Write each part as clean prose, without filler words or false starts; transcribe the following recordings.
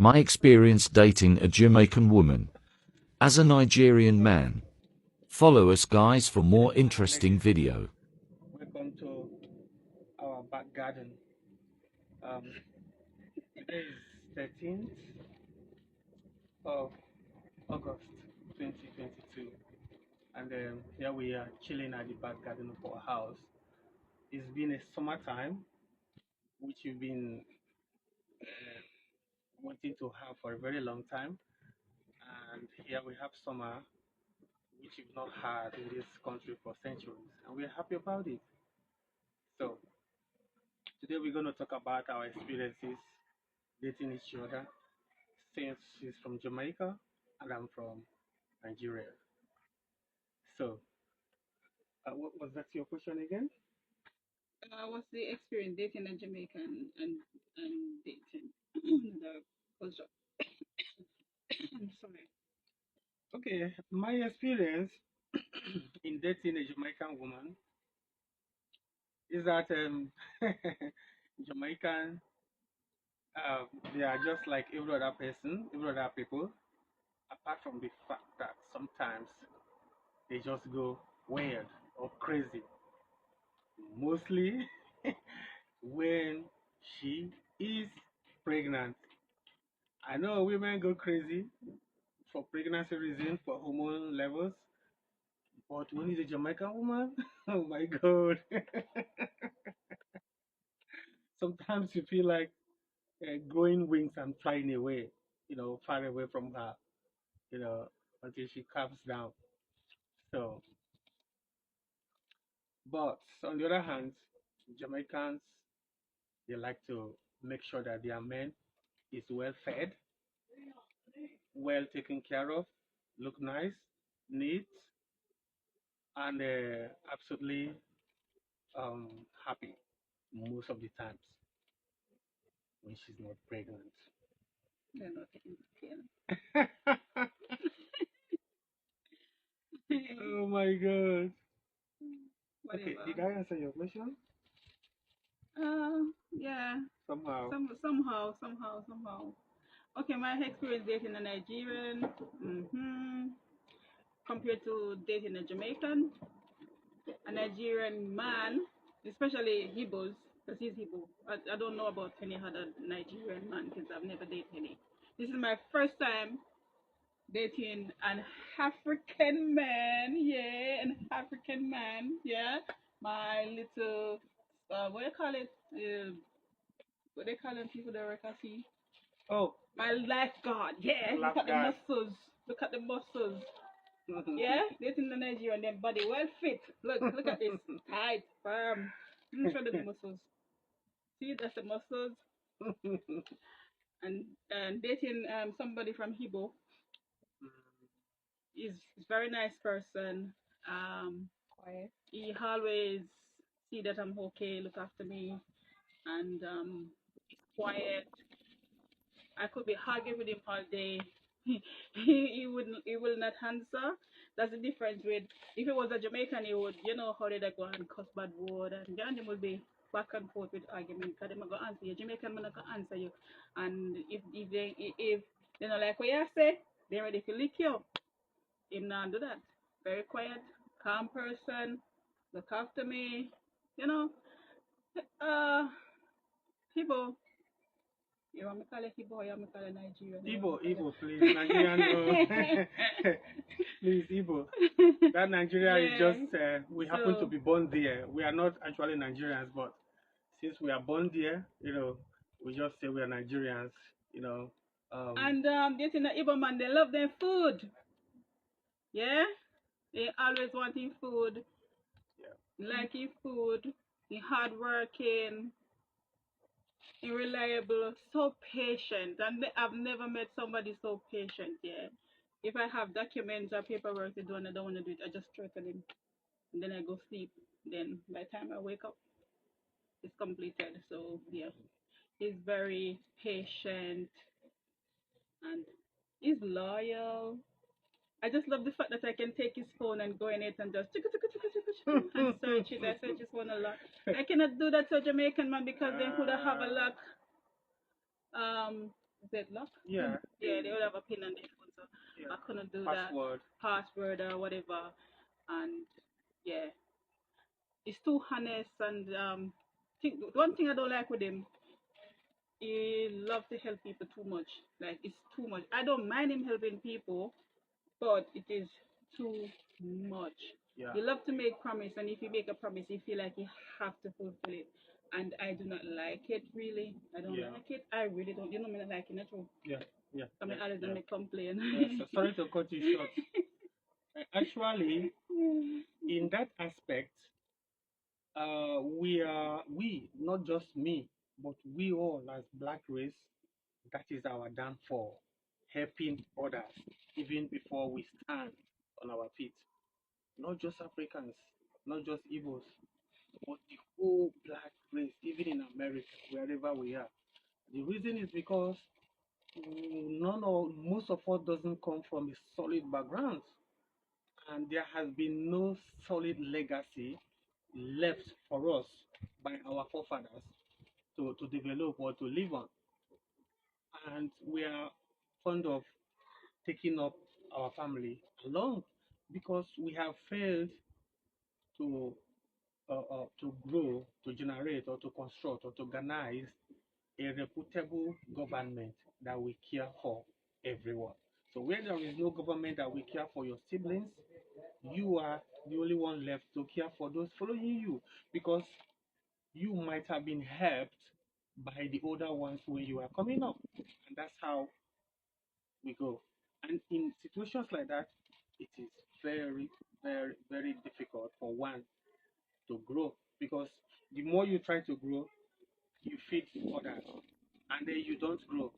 My experience dating a Jamaican woman. As a Nigerian man. Follow us guys for more interesting video. Welcome to our back garden. Um, Today is 13th of August 2022, and here we are chilling at the back garden of our house. It's been a summertime, which we've been wanting to have for a very long time, and here we have summer, which we've not had in this country for centuries, and we're happy about it. So today we're going to talk about our experiences dating each other since she's from Jamaica and I'm from Nigeria. So, what was that your question again? What's the experience dating a Jamaican and dating another culture? I'm sorry. Okay, my experience in dating a Jamaican woman is that Jamaican, they are just like every other person, every other people, apart from the fact that sometimes they just go weird or crazy. Mostly when she is pregnant. I know women go crazy for pregnancy reasons, for hormone levels, but when it's a Jamaican woman, oh my god, sometimes you feel like growing wings and flying away, far away from her, you know, until she calms down. So, but on the other hand, Jamaicans, they like to make sure that their men is well fed, well taken care of, look nice, neat, and absolutely happy most of the times when she's not pregnant. They're not taking care. Oh my god. Okay, Whatever. did I answer your question? Yeah. Somehow. Somehow. Okay, my experience dating a Nigerian, compared to dating a Jamaican, a Nigerian man, especially Igbos, because he's Igbo. I don't know about any other Nigerian man because I've never dated any. This is my first time dating an African man, yeah, an African man, yeah. My little, what do you call it? What they call them people that work at sea? Oh, My lifeguard, yeah. Look at the lifeguard. muscles. Look at the muscles. Yeah, dating the Nigerian, their body well fit. Look at this, tight, firm. Show them the muscles. See, that's the muscles. And dating somebody from Hibo is very nice person. Quiet. He always see that I'm okay, look after me, and he's quiet. I could be arguing with him all day. He will not answer. That's the difference with if it was a Jamaican, he would how they go and cuss bad word and then they will be back and forth with argument because they go answer you. Jamaican man not gonna answer you, and if they don't like what you say, they're ready to lick you. Him not do that. Very quiet, calm person. Look after me. You know, uh, people. You want me call it Igbo or you want me call it Nigerian? Igbo, please. Nigerian, no. Please, Igbo. That Nigeria is Yeah. just, we happen to be born there. We are not actually Nigerians, but since we are born there, we just say we are Nigerians, you know. And this in the Igbo man, they love their food. Yeah? They always wanting food, Yeah. liking food, he hardworking, he reliable, so patient. And I've never met somebody so patient, yeah. If I have documents or paperwork to do and I don't want to do it, I just throw it to him. And then I go sleep. Then by the time I wake up, it's completed. So yeah, he's very patient and he's loyal. I just love the fact that I can take his phone and go in it and just and search it. I search his phone a lot. I cannot do that to a Jamaican man because they would have a lot Zedlock. Yeah. Yeah, they would have a pin on their phone, so Yeah. I couldn't do Password. that password or whatever. And yeah, it's too honest. And one thing I don't like with him, he loves to help people too much. Like it's too much. I don't mind him helping people, but it is too much. Yeah. You love to make promise, and if you make a promise, you feel like you have to fulfill it. And I do not like it really. I don't Yeah. like it. I really don't. You know me not liking it too. Yeah. Yeah. I mean, Yeah. others Yeah. don't complain. So sorry to cut you short. Actually, in that aspect, we not just me, but we all as black race, that is our downfall, helping others even before we stand on our feet. Not just Africans, not just Igbos, but the whole black race, even in America, wherever we are. The reason is because none or most of us doesn't come from a solid background, and there has been no solid legacy left for us by our forefathers to develop or to live on. And we are fond of taking up our family along because we have failed to to grow, to generate, or to construct, or to organize a reputable government that will care for everyone. So where there is no government that will care for your siblings, you are the only one left to care for those following you because you might have been helped by the older ones when you are coming up. And that's how we go. And in situations like that, it is very, very, very difficult for one to grow because the more you try to grow, you feed others and then you don't grow.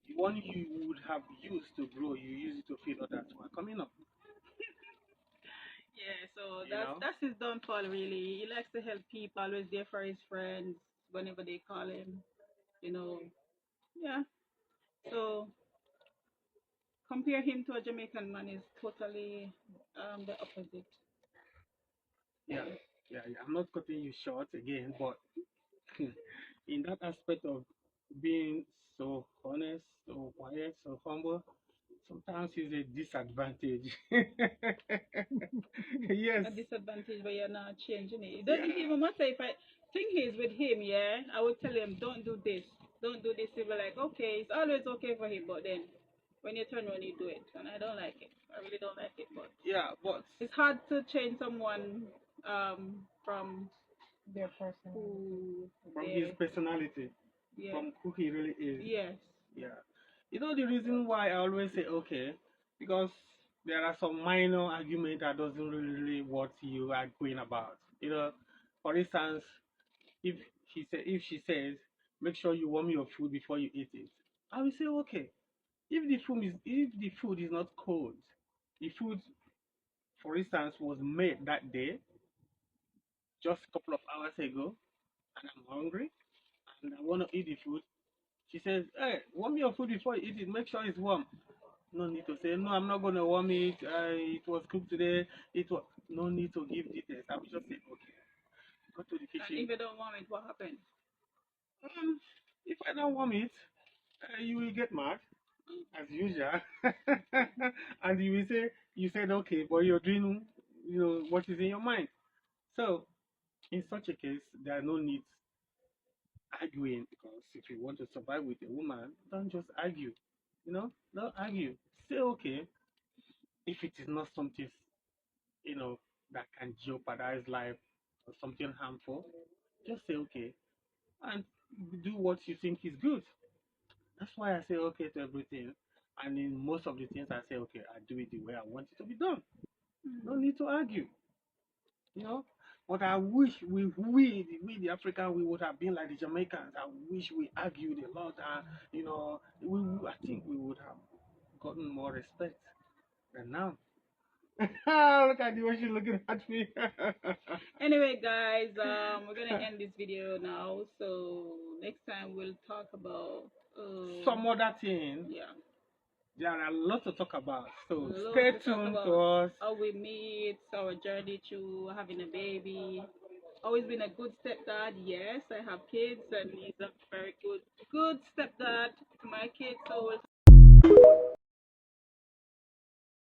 The one you would have used to grow, you use it to feed others who are coming up. Yeah, so You know? that's his downfall really. He likes to help people, always there for his friends whenever they call him. You know, yeah. So compare him to a Jamaican man is totally the opposite. Yeah, yeah. I'm not cutting you short again, but in that aspect of being so honest, so quiet, so humble, sometimes is a disadvantage. Yes. A disadvantage where you're not changing it. It doesn't Yeah. even matter if I think he's with him, yeah. I would tell him, don't do this, don't do this. He'll be like, okay, it's always okay for him, but then when you turn around, you do it, and I don't like it. I really don't like it, but Yeah, but it's hard to change someone from who from his they, personality, yeah, from who he really is. yes, Yeah. You know the reason why I always say okay, because there are some minor argument that doesn't really what you are going about. You know, for instance, if if she says, make sure you warm your food before you eat it, I will say okay. If the food is not cold, the food, for instance, was made that day, just a couple of hours ago, and I'm hungry and I want to eat the food. She says, hey, warm your food before you eat it. Make sure it's warm. No need to say, no, I'm not going to warm it. It was cooked today. It was no need to give details. I will just say, okay, go to the and if kitchen. you don't want it, what happens? Um, if I don't warm it, you will get mad as usual, and you will say you said okay, but you're doing, what is in your mind. So in such a case, there are no need arguing because if you want to survive with a woman, don't just argue. Don't argue. Say okay if it is not something that can jeopardize life or something harmful. Just say okay and do what you think is good. That's why I say okay to everything. And in most of the things I say okay, I do it the way I want it to be done. No Mm. need to argue. you know. But I wish we the African we would have been like the Jamaicans. I wish we argued a lot, and I think we would have gotten more respect than now. Look at the way she's looking at me. Anyway, guys, we're gonna end this video now. So next time we'll talk about Some other thing. yeah, There are a lot to talk about. So lots stay to talk tuned to about us. how we meet, our journey to having a baby, always been a good stepdad. Yes, I have kids, and he's a very good stepdad to my kids. So we'll